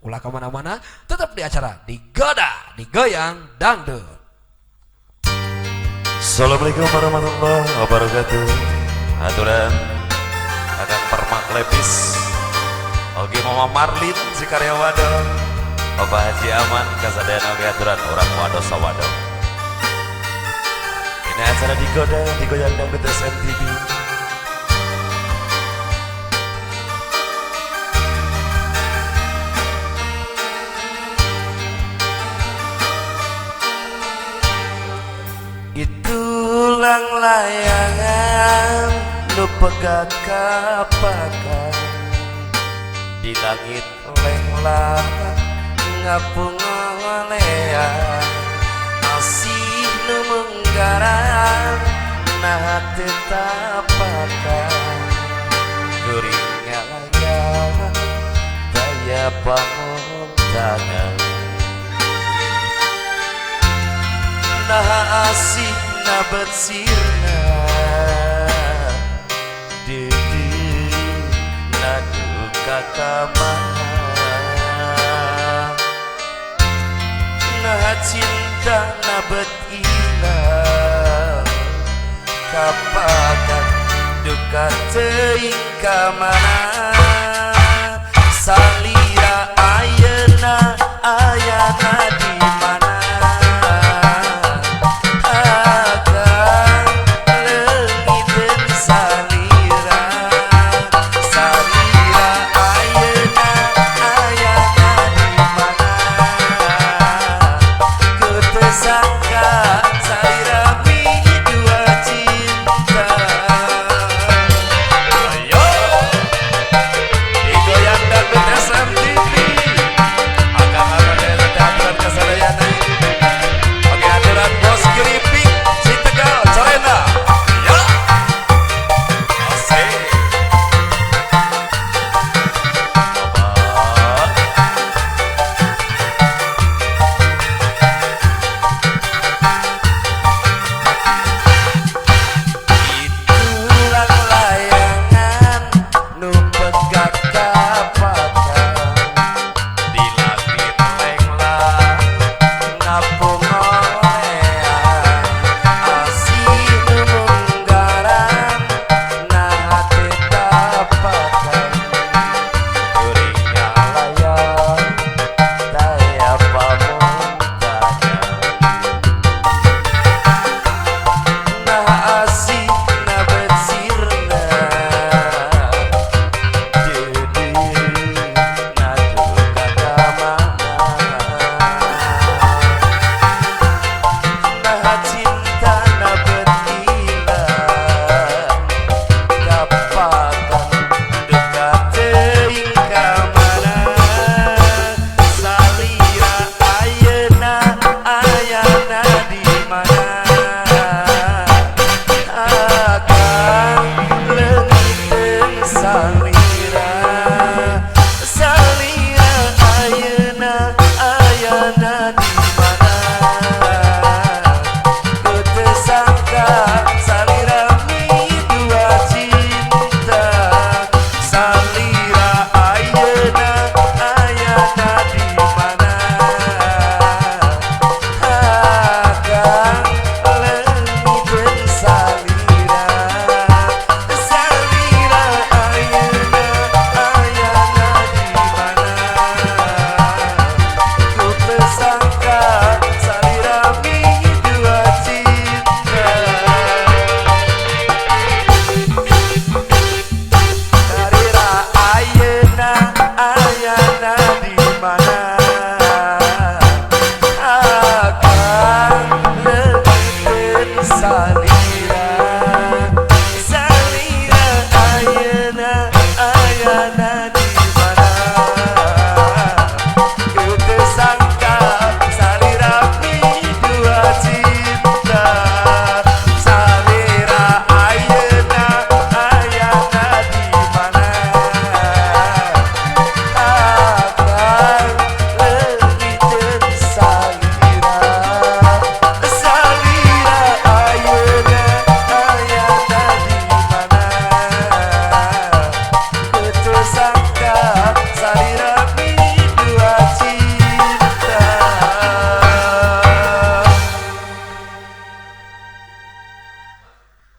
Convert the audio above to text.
Ulah kemana-mana, tetap di acara Digoda, Digoyang Dangdut. Assalamualaikum warahmatullahi wabarakatuh. Aturan Kakang Permak Lepis, Oke Mama Marlin si karyawado, Bapak Haji Aman kasadaya oge aturan orang wado sawado. Ini acara Digoda, Digoyang Dangdut SMTV. Itulang layangan nu pegat kapakan di langit lenglah ngapung ngalean masih nu menggarang nah tetapakan guringnya layang daya pamuntangan nah asih na betsirna didi na duka kamana nah cinta na betina kapakan duka teuing kamana sali